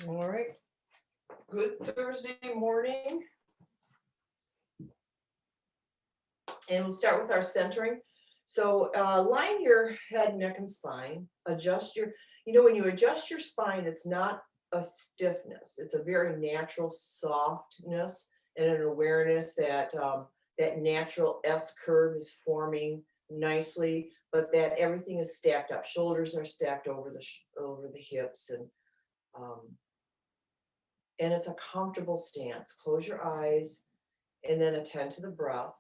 All right. Good Thursday morning. And we'll start with our centering. So line your head, neck, and spine. Adjust your, when you adjust your spine, it's not a stiffness. It's a very natural softness and an awareness that that natural S curve is forming nicely, but that everything is stacked up. Shoulders are stacked over the hips, and it's a comfortable stance. Close your eyes and then attend to the breath.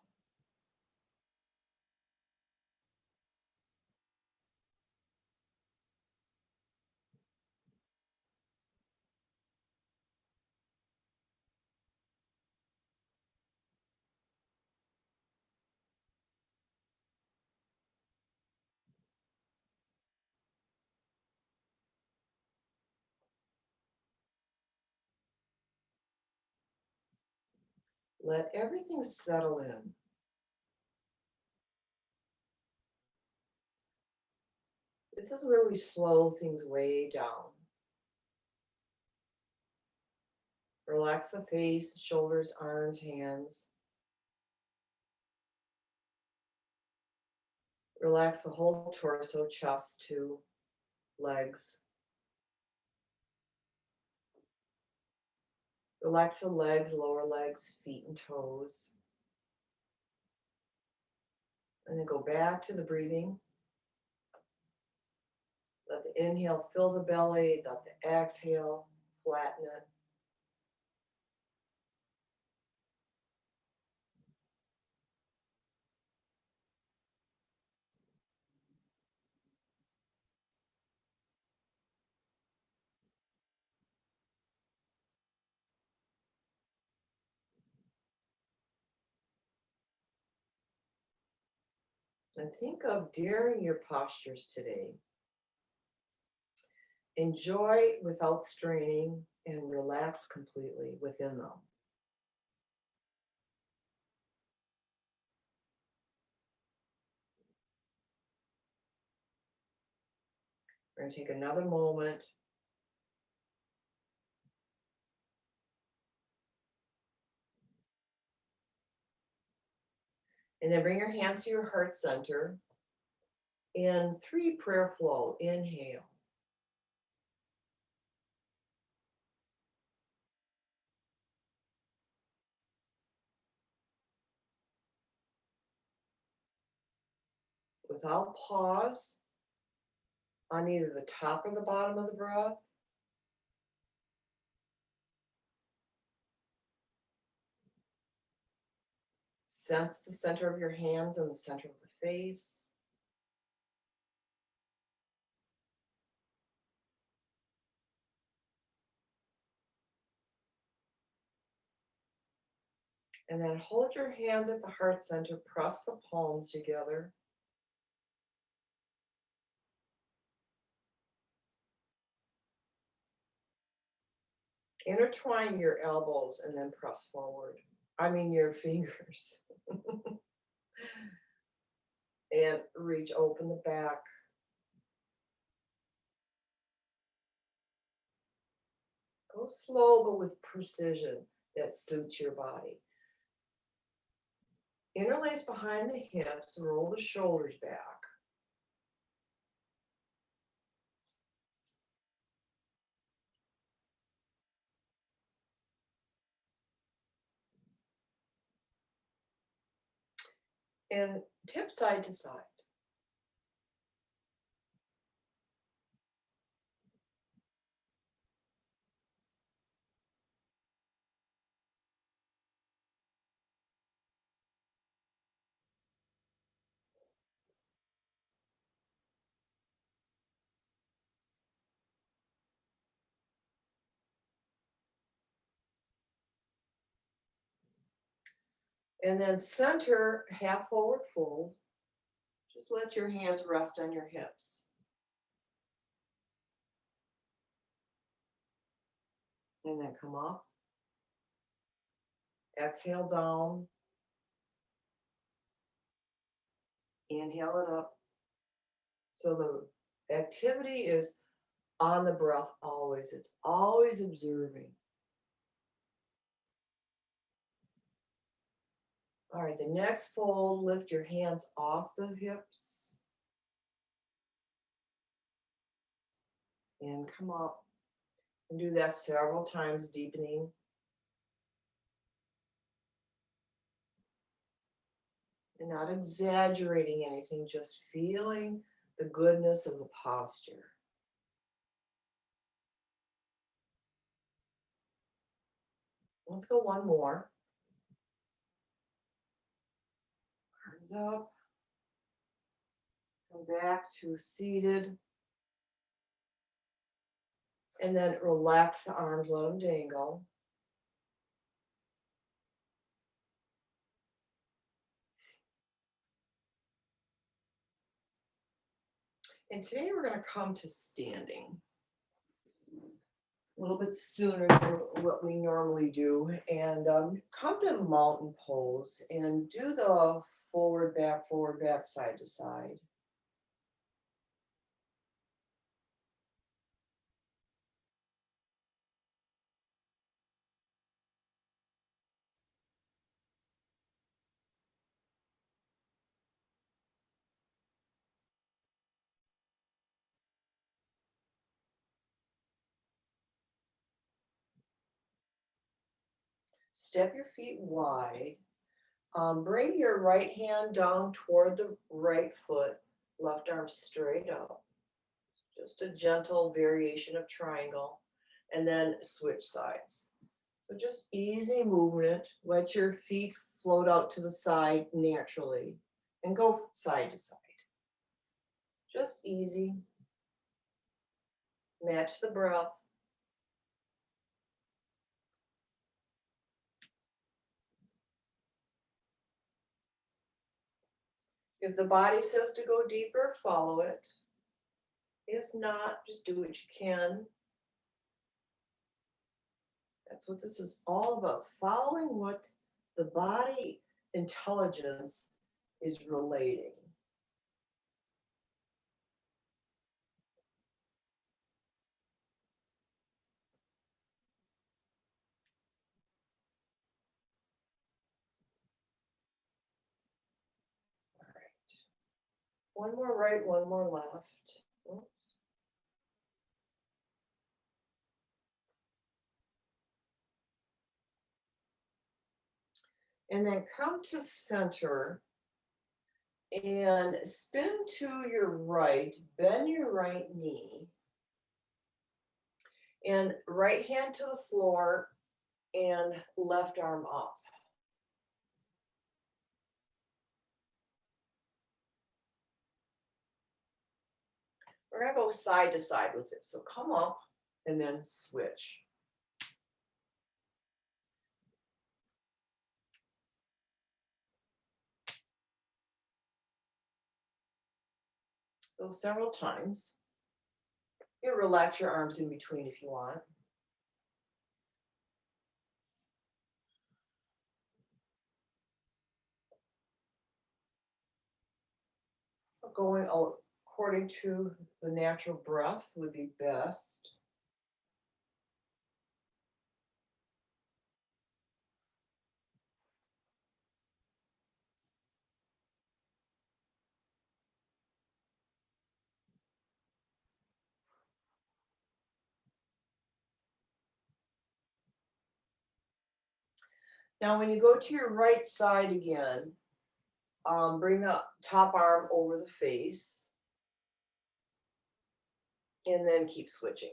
Let everything settle in. This is where we slow things way down. Relax the face, shoulders, arms, hands. Relax the whole torso, chest to legs. Relax the legs, lower legs, feet, and toes. And then go back to the breathing. Let the inhale fill the belly, let the exhale flatten it. And think of during your postures today. Enjoy without straining and relax completely within them. We're going to take another moment. And then bring your hands to your heart center. And 3 prayer flow. Inhale. Without pause on either the top or the bottom of the breath. Sense the center of your hands and the center of the face. And then hold your hands at the heart center, press the palms together. Intertwine your elbows and then press forward. Your fingers. And reach open the back. Go slow but with precision that suits your body. Interlace behind the hips, roll the shoulders back. And tip side to side. And then center, half forward fold. Just let your hands rest on your hips. And then come up. Exhale down. Inhale it up. So Activity is on the breath always. It's always observing. All right, the next fold, lift your hands off the hips and come up and do that several times, deepening. And not exaggerating anything, just feeling the goodness of the posture. Let's go one more. Arms up. Come back to seated. And then relax the arms, let them dangle. And today we're going to come to standing a little bit sooner than what we normally do. And come to mountain pose and do the forward, back, side to side. Step your feet wide. Bring your right hand down toward the right foot, left arm straight up. Just a gentle variation of triangle, and then switch sides. So just easy movement. Let your feet float out to the side naturally and go side to side. Just easy. Match the breath. If the body says to go deeper, follow it. If not, just do what you can. That's what this is all about, following what the body intelligence is relating. All right. One more right, one more left. Oops. And then come to center and spin to your right, bend your right knee, and right hand to the floor and left arm up. We're going to go side to side with it. So come up and then switch. Go several times. You relax your arms in between if you want. Going according to the natural breath would be best. Now, when you go to your right side again, bring the top arm over the face and then keep switching.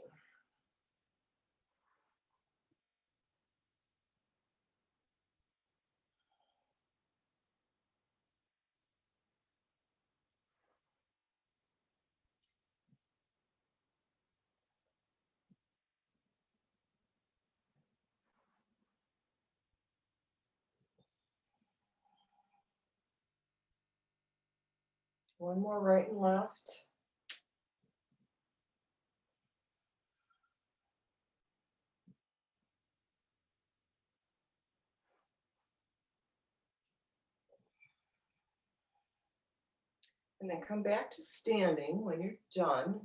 One more right and left. And then come back to standing when you're done.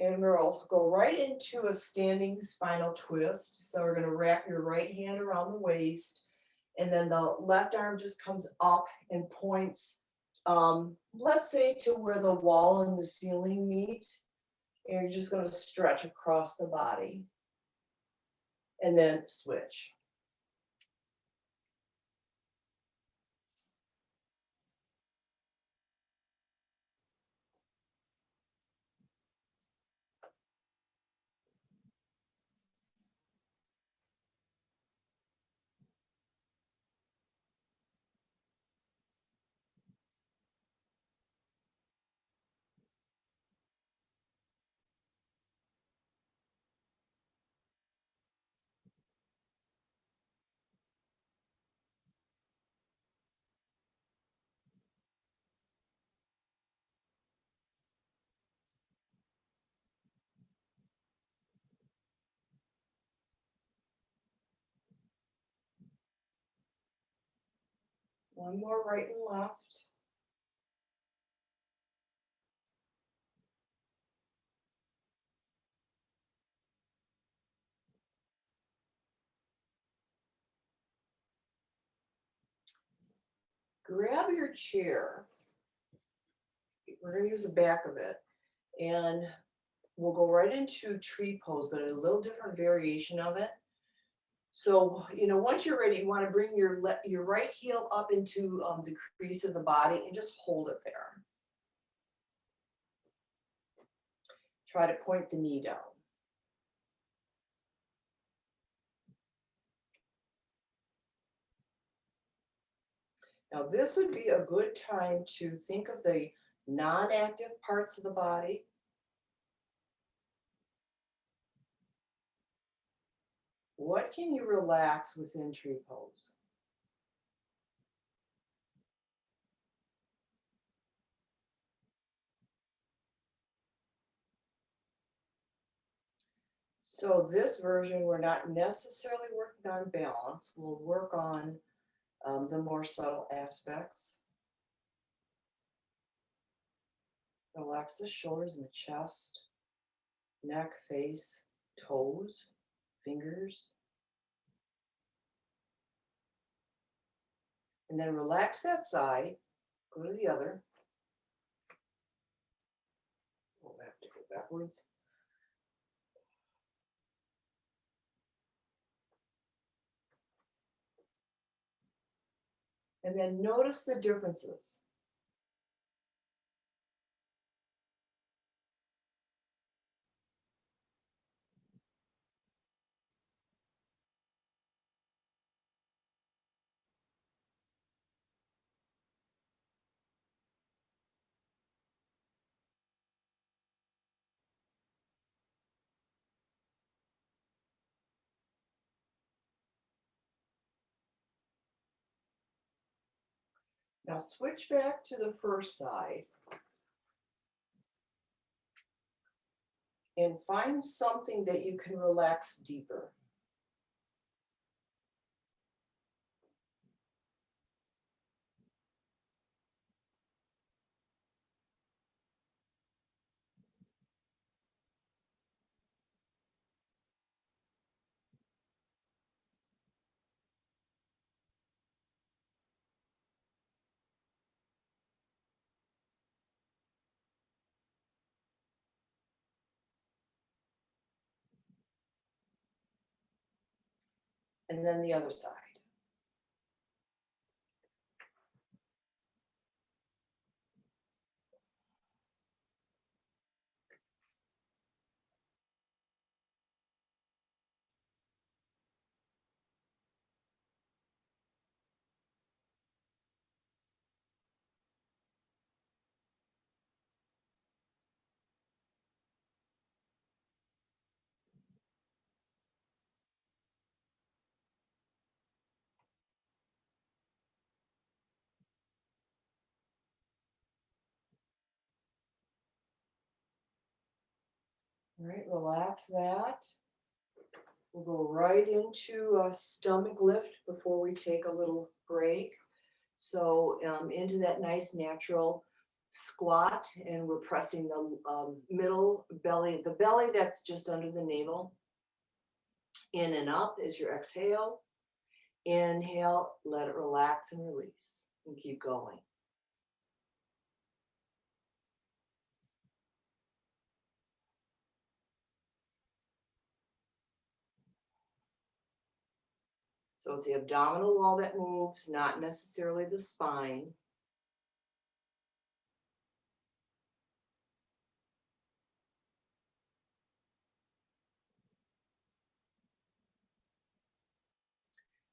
And we'll go right into a standing spinal twist. So we're going to wrap your right hand around the waist, and then the left arm just comes up and points, let's say to where the wall and the ceiling meet. And you're just going to stretch across the body and then switch. One more right and left. Grab your chair. We're going to use the back of it. And we'll go right into tree pose, but a little different variation of it. So, once you're ready, you want to bring your right heel up into the crease of the body and just hold it there. Try to point the knee down. Now, this would be a good time to think of the non-active parts of the body. What can you relax within tree pose? So this version, we're not necessarily working on balance. We'll work on the more subtle aspects. Relax the shoulders and the chest, neck, face, toes, fingers. And then relax that side, go to the other. We'll have to go backwards. And then notice the differences. Now switch back to the first side and find something that you can relax deeper. And then the other side. All right, relax that. We'll go right into a stomach lift before we take a little break. So into that nice natural squat, and we're pressing the middle belly, the belly that's just under the navel. In and up is your exhale. Inhale, let it relax and release, and keep going. So it's the abdominal wall that moves, not necessarily the spine.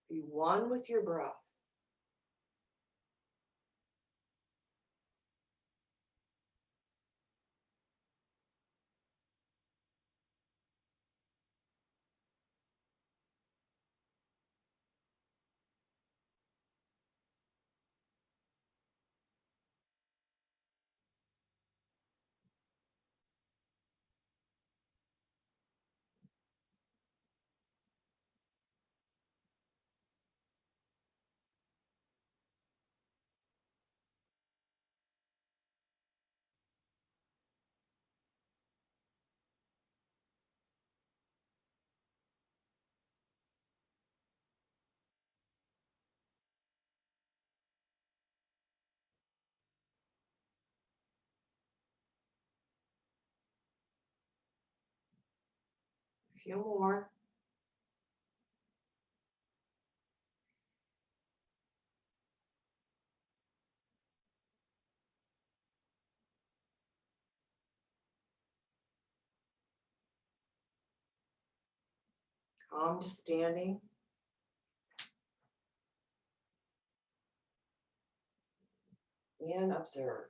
Be one with your breath. A few more. Calm to standing. And observe.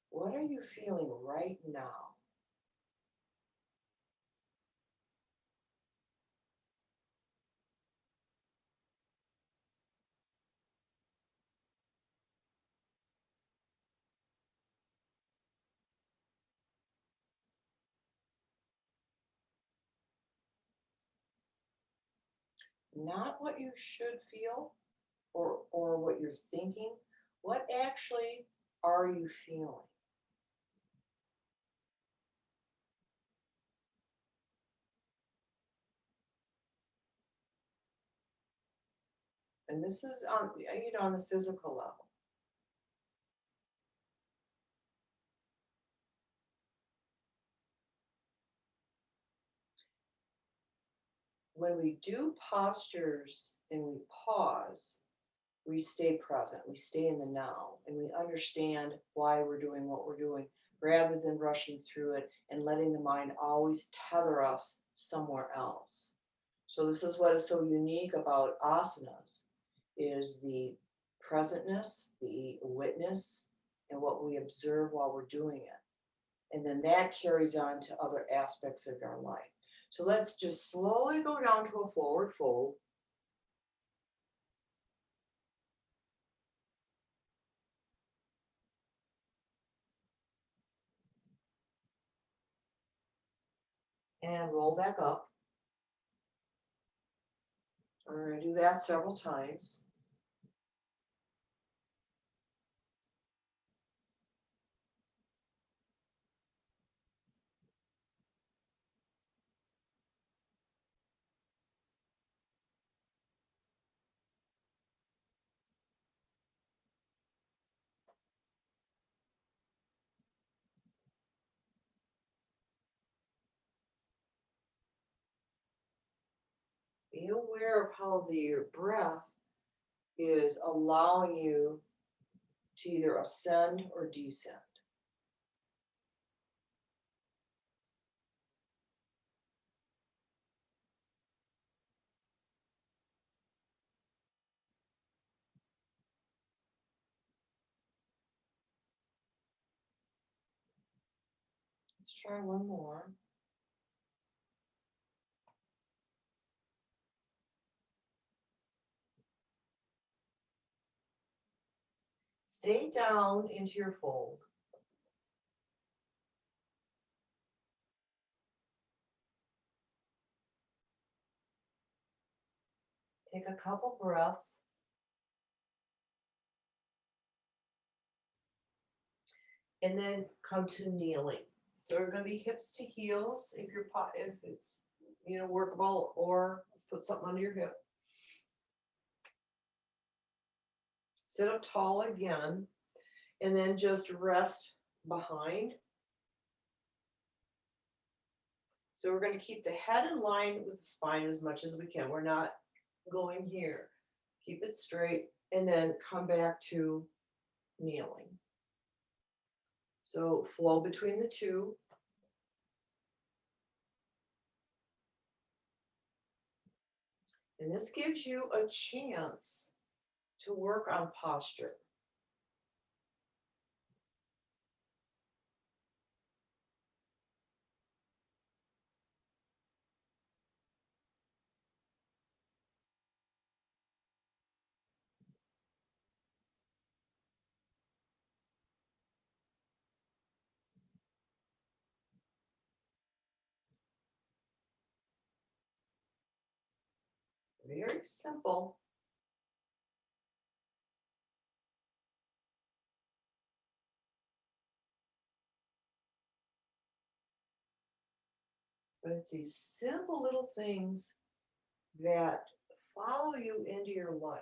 What are you feeling right now? Not what you should feel, or what you're thinking. What actually are you feeling? And this is on, on the physical level. When we do postures and we pause, we stay present, we stay in the now, and we understand why we're doing what we're doing rather than rushing through it and letting the mind always tether us somewhere else. So this is what is so unique about asanas, is the presentness, the witness, and what we observe while we're doing it. And then that carries on to other aspects of our life. So let's just slowly go down to a forward fold. And roll back up. We're going to do that several times. Be aware of how your breath is allowing you to either ascend or descend. Let's try one more. Stay down into your fold. Take a couple breaths. And then come to kneeling. So we're going to be hips to heels if if it's workable, or put something under your hip. Sit up tall again, and then just rest behind. So we're going to keep the head in line with the spine as much as we can. We're not going here. Keep it straight, and then come back to kneeling. So flow between the two. And this gives you a chance to work on posture. Very simple. But it's these simple little things that follow you into your life.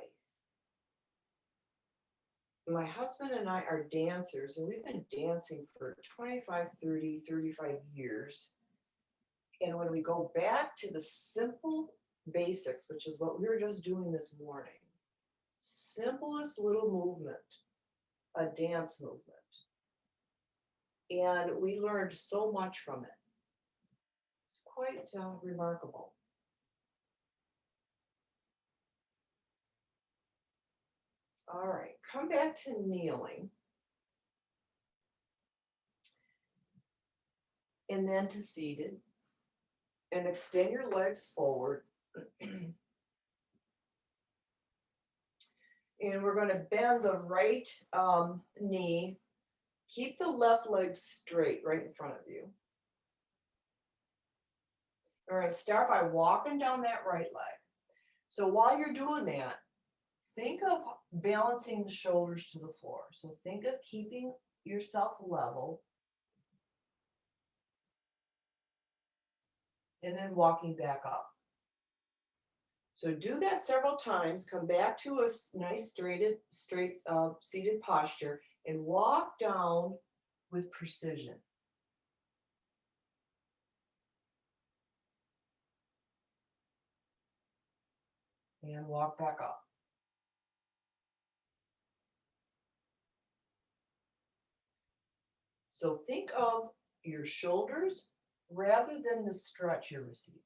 My husband and I are dancers, and we've been dancing for 25, 30, 35 years. And when we go back to the simple basics, which is what we were just doing this morning, simplest little movement, a dance movement. And we learned so much from it. It's quite remarkable. All right, come back to kneeling. And then to seated. And extend your legs forward. And we're going to bend the right knee. Keep the left leg straight right in front of you. We're going to start by walking down that right leg. So while you're doing that, think of balancing the shoulders to the floor. So think of keeping yourself level. And then walking back up. So do that several times. Come back to a nice straight seated posture and walk down with precision. And walk back up. So think of your shoulders rather than the stretch you're receiving.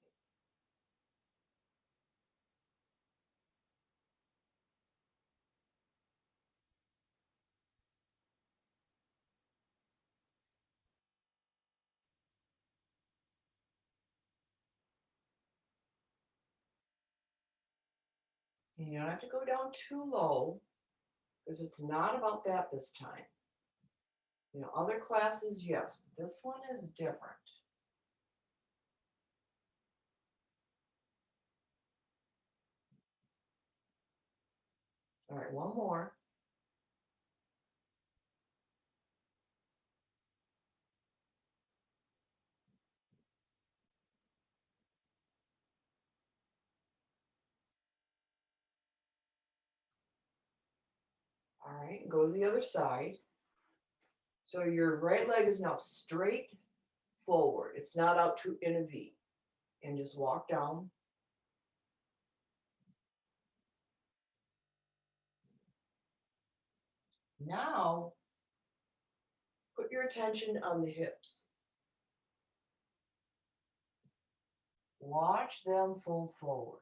And you don't have to go down too low, because it's not about that this time. Other classes, yes, but this one is different. All right, one more. All right, go to the other side. So your right leg is now straight forward. It's not out in a V. And just walk down. Now, put your attention on the hips. Watch them fold forward.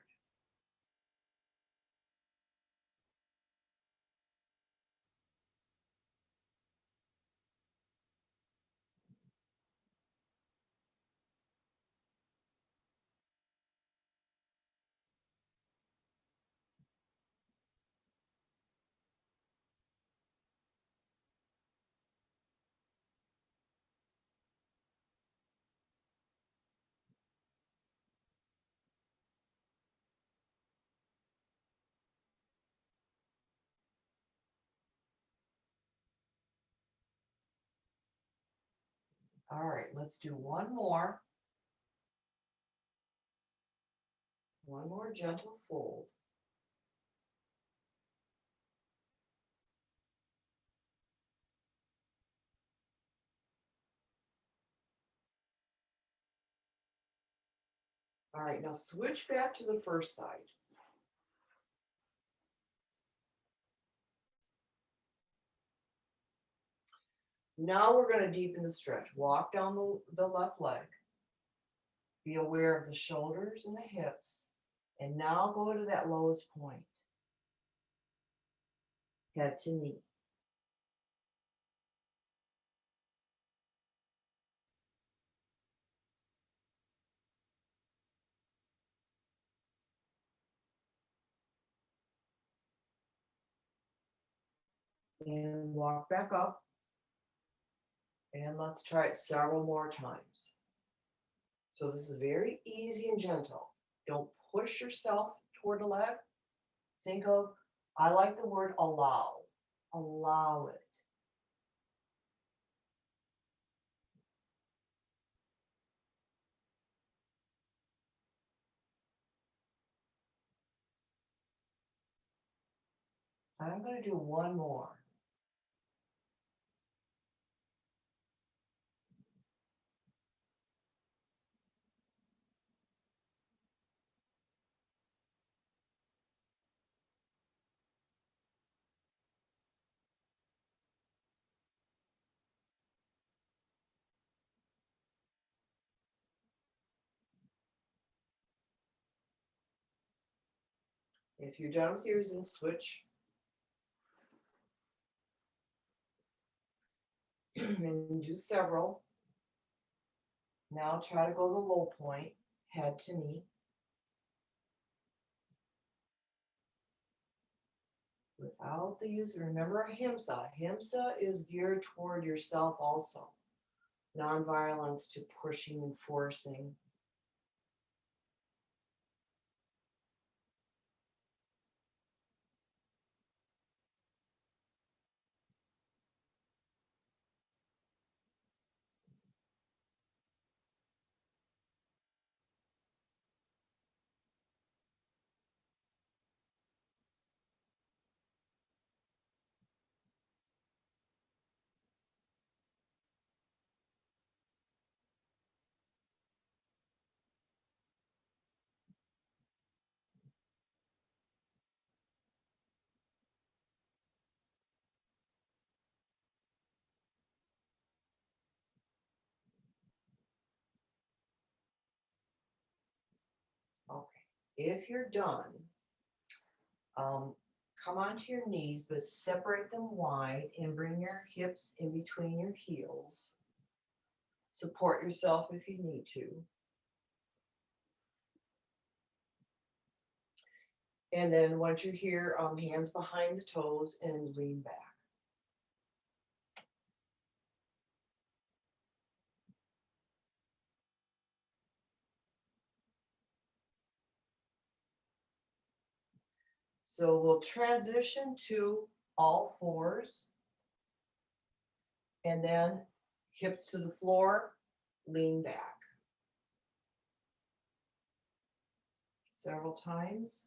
All right, let's do one more. One more gentle fold. All right, now switch back to the first side. Now we're going to deepen the stretch. Walk down the left leg. Be aware of the shoulders and the hips. And now go to that lowest point. Head to knee. And walk back up. And let's try it several more times. So this is very easy and gentle. Don't push yourself toward the leg. Think of, I like the word allow. Allow it. I'm going to do one more. If you're done with yours, then switch. And do several. Now try to go to the low point, head to knee. Without the use, remember Ahimsa. Ahimsa is geared toward yourself also. Non-violence to pushing and forcing. Okay, if you're done, come onto your knees, but separate them wide and bring your hips in between your heels. Support yourself if you need to. And then once you're here, hands behind the toes and lean back. So we'll transition to all fours. And then hips to the floor, lean back. Several times.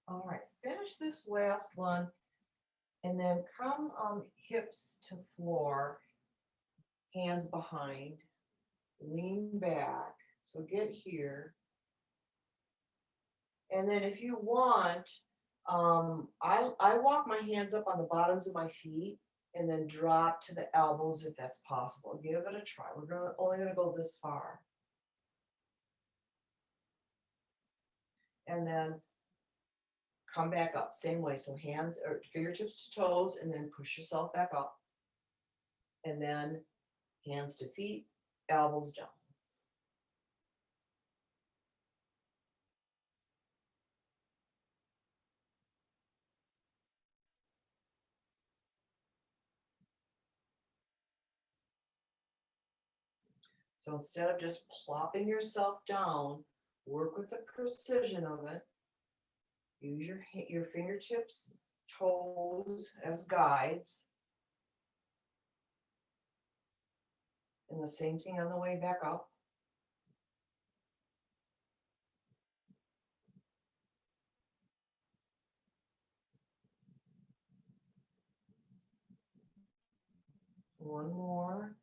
All right, finish this last one and then come hips to floor, hands behind, lean back. So get here. And then if you want, I walk my hands up on the bottoms of my feet and then drop to the elbows if that's possible. Give it a try. We're only gonna go this far. And then come back up, same way. So hands or fingertips to toes, and then push yourself back up. And then hands to feet, elbows down. So instead of just plopping yourself down, work with the precision of it. Use your fingertips, toes as guides. And the same thing on the way back up. One more.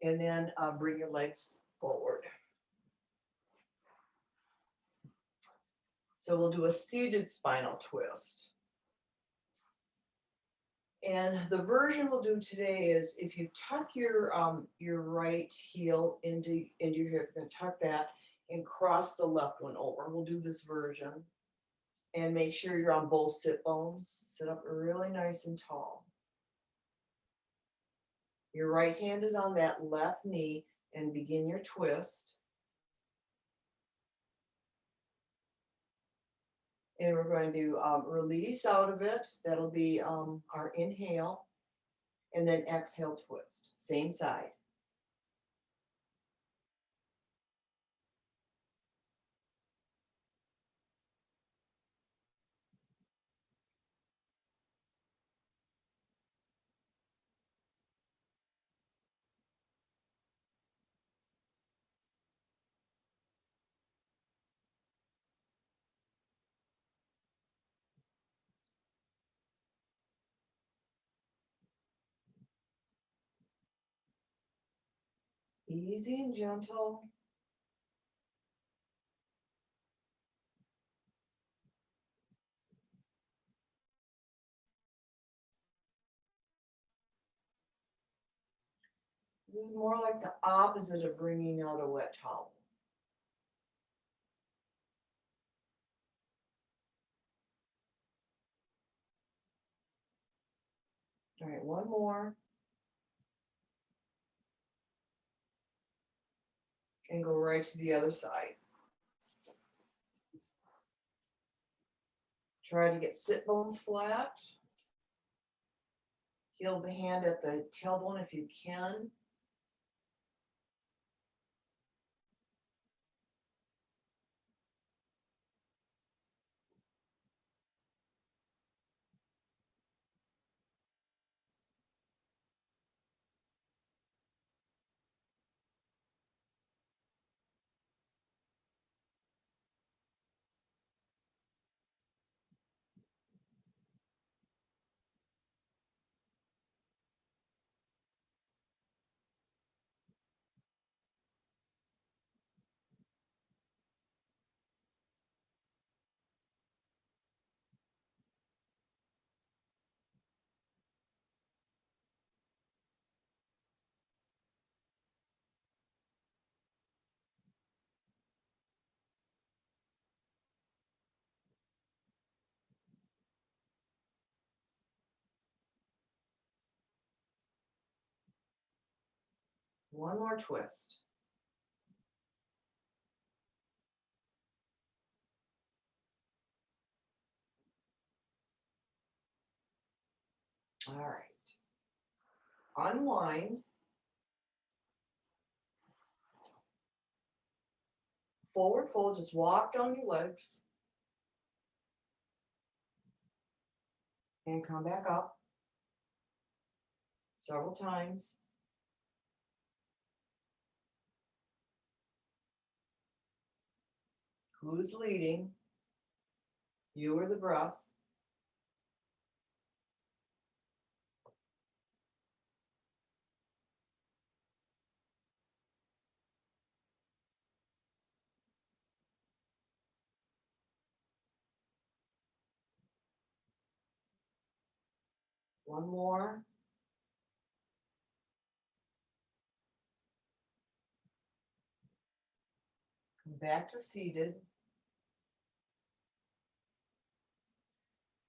And then bring your legs forward. So we'll do a seated spinal twist. And the version we'll do today is if you tuck your right heel into your hip, and tuck that and cross the left one over. We'll do this version. And make sure you're on both sit bones. Sit up really nice and tall. Your right hand is on that left knee and begin your twist. And we're going to release out of it. That'll be our inhale. And then exhale, twist. Same side. Easy and gentle. This is more like the opposite of wringing out a wet towel. All right, one more. And go right to the other side. Try to get sit bones flat. Heel the hand at the tailbone if you can. One more twist. All right. Unwind. Forward fold, just walk down your legs. And come back up. Several times. Who's leading? You or the breath? One more. Come back to seated.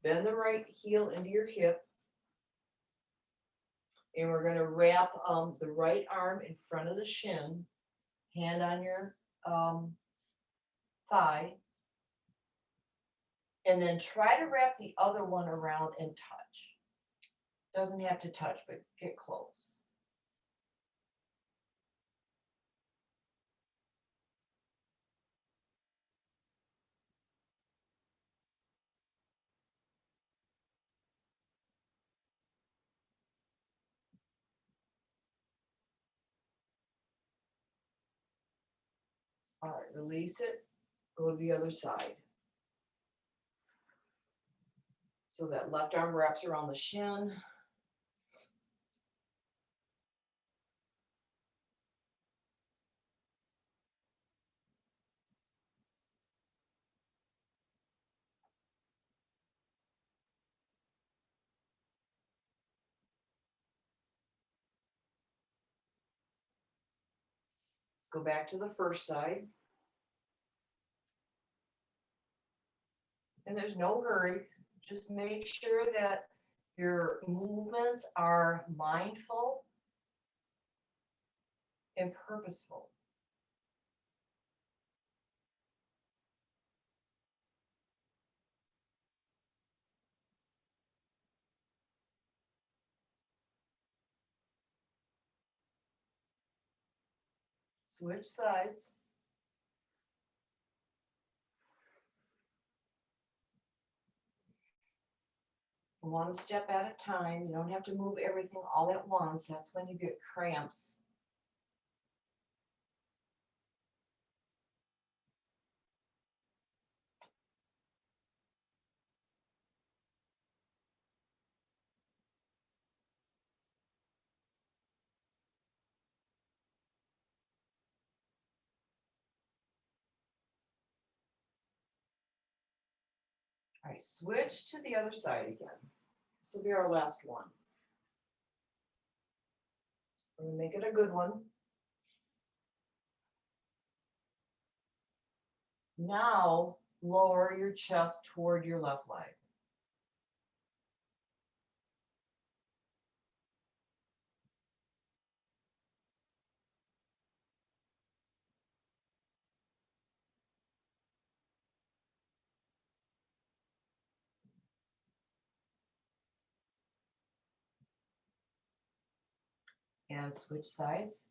Bend the right heel into your hip. And we're going to wrap the right arm in front of the shin, hand on your thigh. And then try to wrap the other one around and touch. Doesn't have to touch, but get close. All right, release it, go to the other side. So that left arm wraps around the shin. Let's go back to the first side. And there's no hurry. Just make sure that your movements are mindful and purposeful. Switch sides. One step at a time. You don't have to move everything all at once. That's when you get cramps. All right, switch to the other side again. This will be our last one. We're gonna make it a good one. Now lower your chest toward your left leg. And switch sides.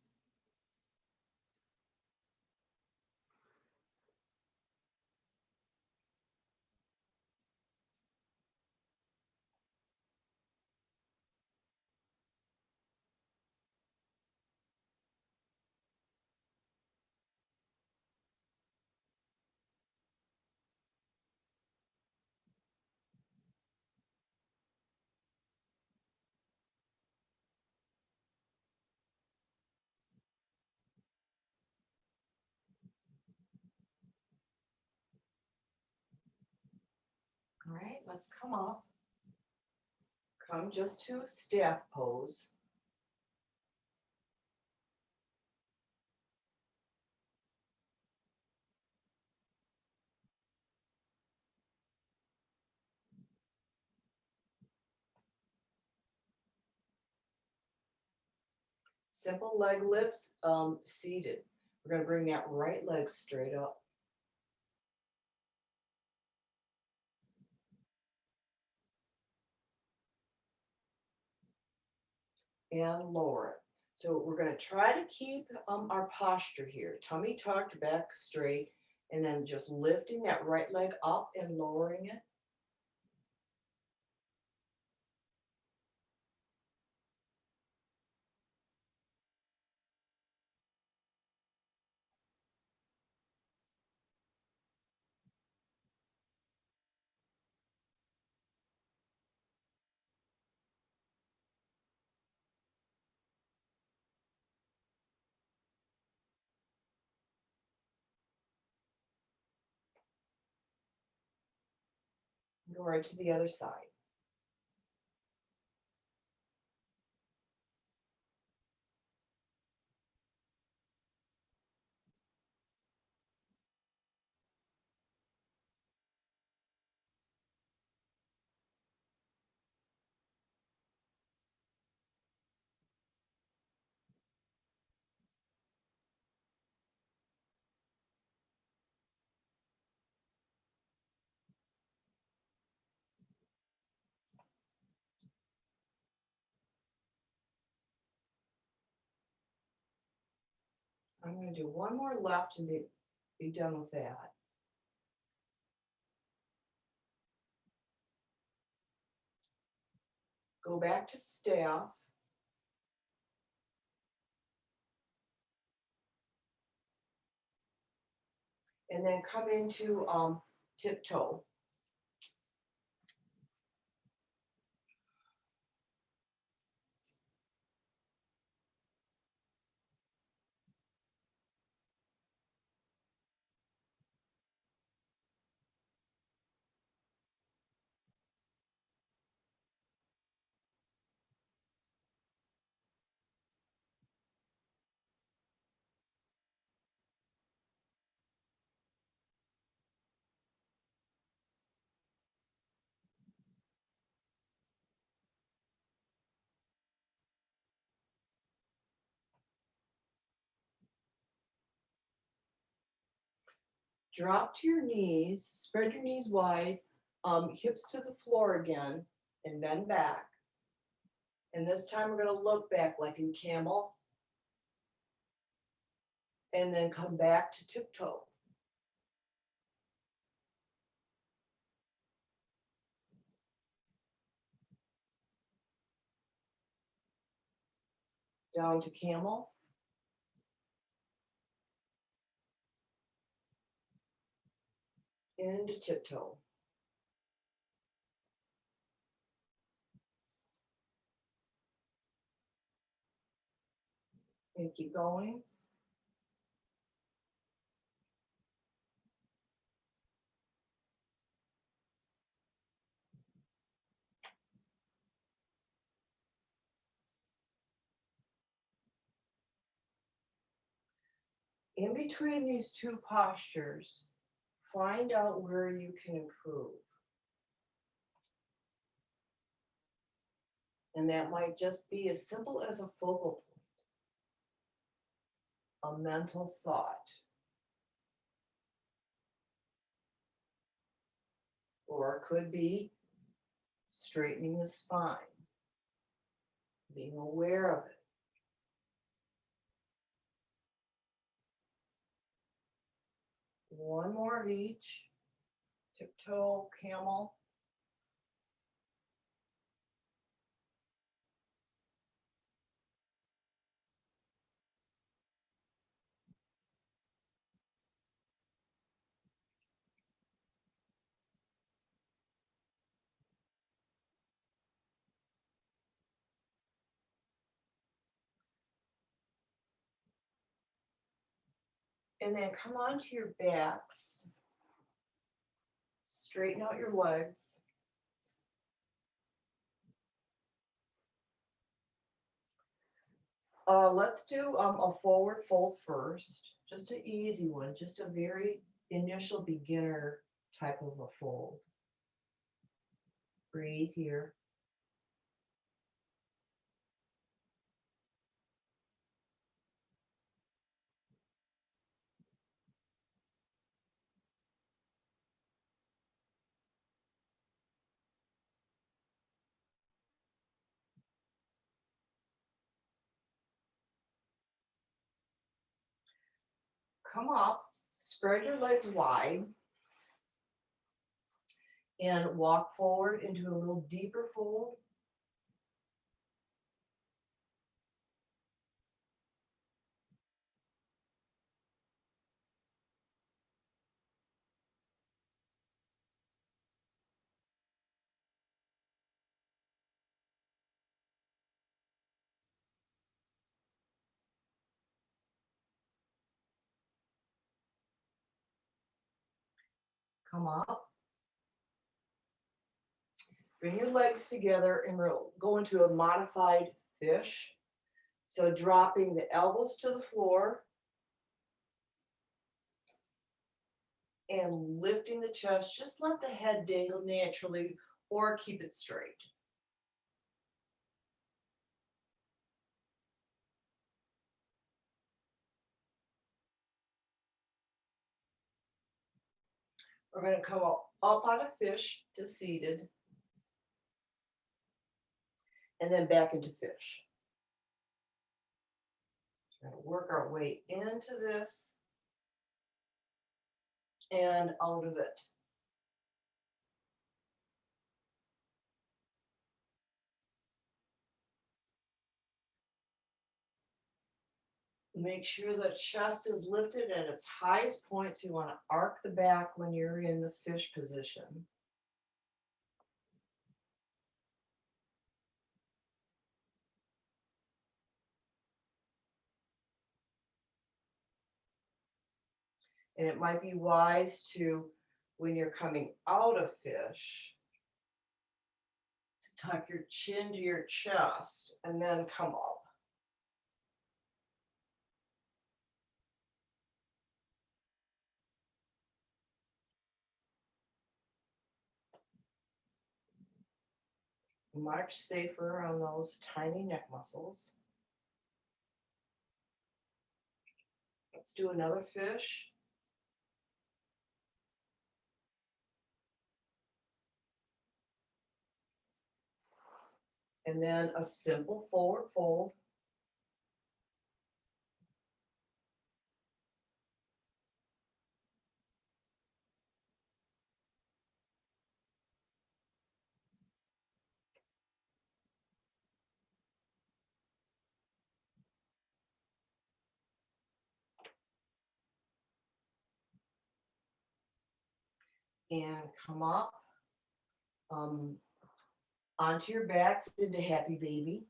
All right, let's come up. Come just to staff pose. Simple leg lifts, seated. We're going to bring that right leg straight up. And lower it. So we're going to try to keep our posture here. Tummy tucked, back straight, and then just lifting that right leg up and lowering it. Go right to the other side. I'm gonna do one more left and be done with that. Go back to staff. And then come into tiptoe. Drop to your knees, spread your knees wide, hips to the floor again, and bend back. And this time we're going to look back like in camel. And then come back to tiptoe. Down to camel. Into tiptoe. And keep going. In between these two postures, find out where you can improve. And that might just be as simple as a focal point, a mental thought. Or it could be straightening the spine, being aware of it. One more of each. Tiptoe, camel. And then come onto your backs. Straighten out your legs. Let's do a forward fold first. Just an easy one, just a very initial beginner type of a fold. Breathe here. Come up, spread your legs wide, and walk forward into a little deeper fold. Come up. Bring your legs together and we'll go into a modified fish. So dropping the elbows to the floor and lifting the chest. Just let the head dangle naturally or keep it straight. We're going to come up on a fish to seated and then back into fish. We're gonna work our way into this and out of it. Make sure the chest is lifted at its highest point. So you want to arc the back when you're in the fish position. And it might be wise to, when you're coming out of fish, to tuck your chin to your chest and then come up. Much safer on those tiny neck muscles. Let's do another fish. And then a simple forward fold. And come up onto your backs into happy baby.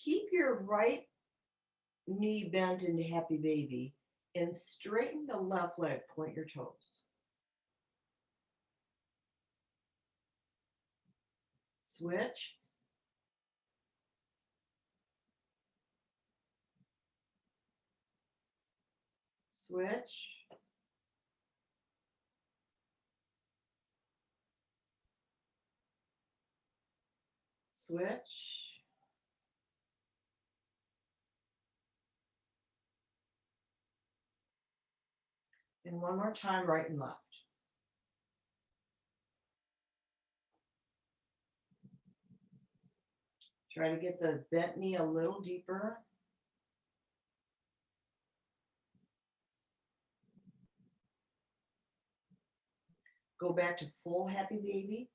Keep your right knee bent into happy baby and straighten the left leg, point your toes. Switch. Switch. Switch. And one more time, right and left. Try to get the bent knee a little deeper. Go back to full happy baby.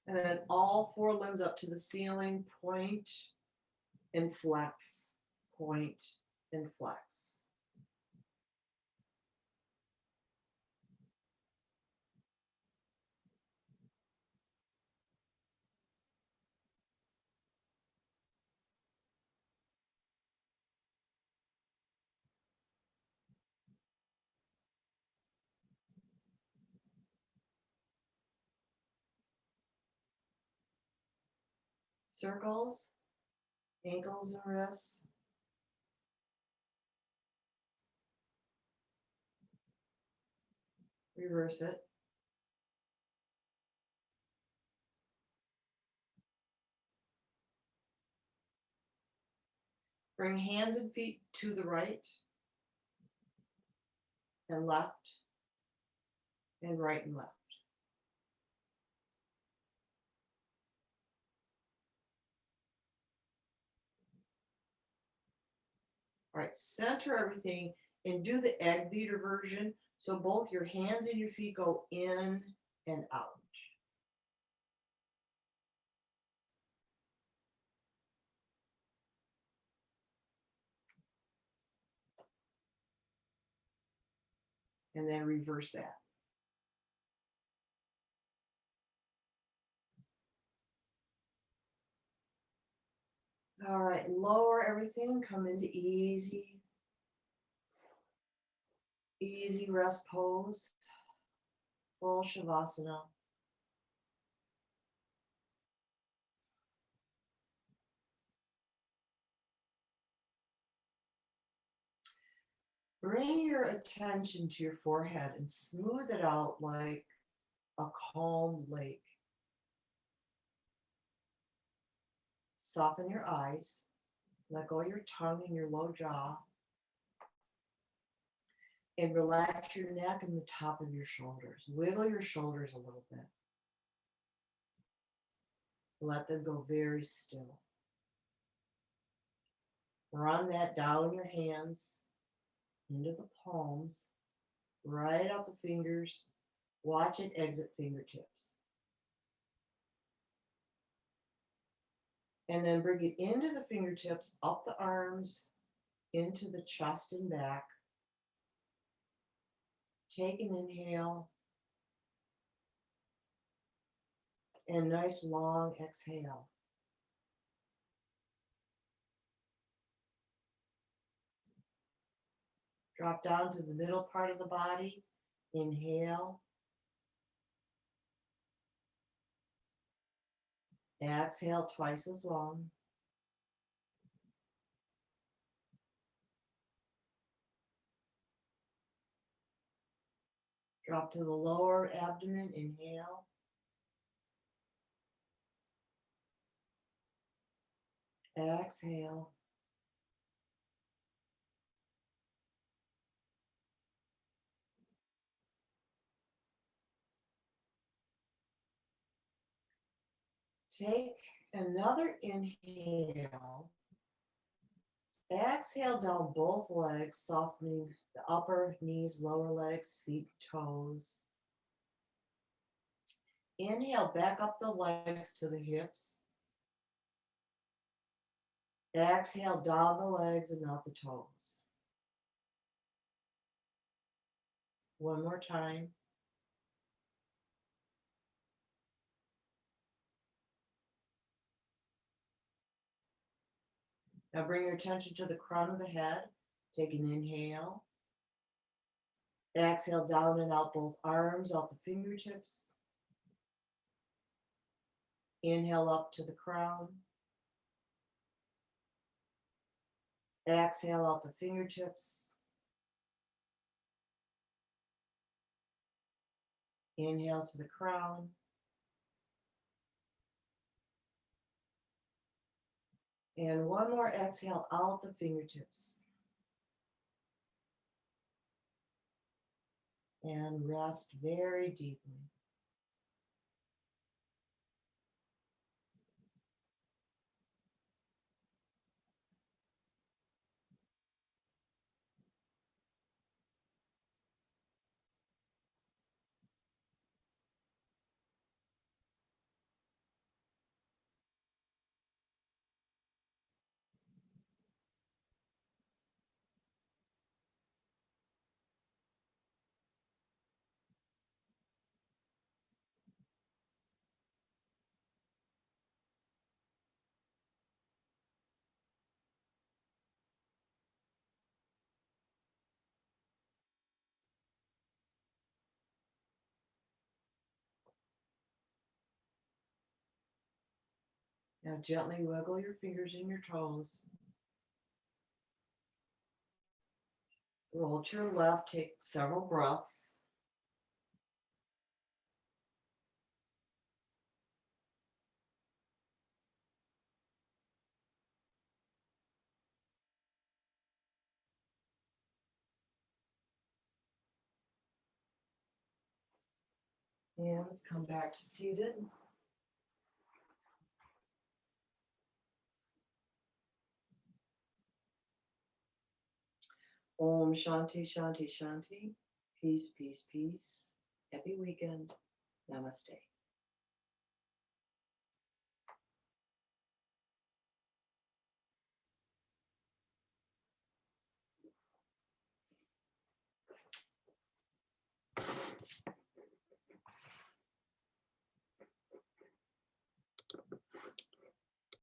And then all four limbs up to the ceiling, point and flex, point and flex. Circles, ankles and wrists. Reverse it. Bring hands and feet to the right and left and right and left. All right, center everything and do the egg beater version. So both your hands and your feet go in and out. And then reverse that. All right, lower everything, come into easy. Easy rest pose, full Shavasana. Bring your attention to your forehead and smooth it out like a calm lake. Soften your eyes. Let go of your tongue and your low jaw. And relax your neck and the top of your shoulders. Wiggle your shoulders a little bit. Let them go very still. Run that down your hands into the palms, right out the fingers. Watch it exit fingertips. And then bring it into the fingertips, up the arms, into the chest and back. Take an inhale and nice long exhale. Drop down to the middle part of the body. Inhale. Exhale twice as long. Drop to the lower abdomen. Inhale. Exhale. Take another inhale. Exhale down both legs, softening the upper knees, lower legs, feet, toes. Inhale, back up the legs to the hips. Exhale, down the legs and out the toes. One more time. Now bring your attention to the crown of the head. Take an inhale. Exhale, down and out both arms, out the fingertips. Inhale up to the crown. Exhale out the fingertips. Inhale to the crown. And one more exhale out the fingertips. And rest very deeply. Now gently wiggle your fingers and your toes. Roll to your left, take several breaths. And let's come back to seated. Om Shanti Shanti Shanti. Peace, peace, peace. Happy weekend. Namaste.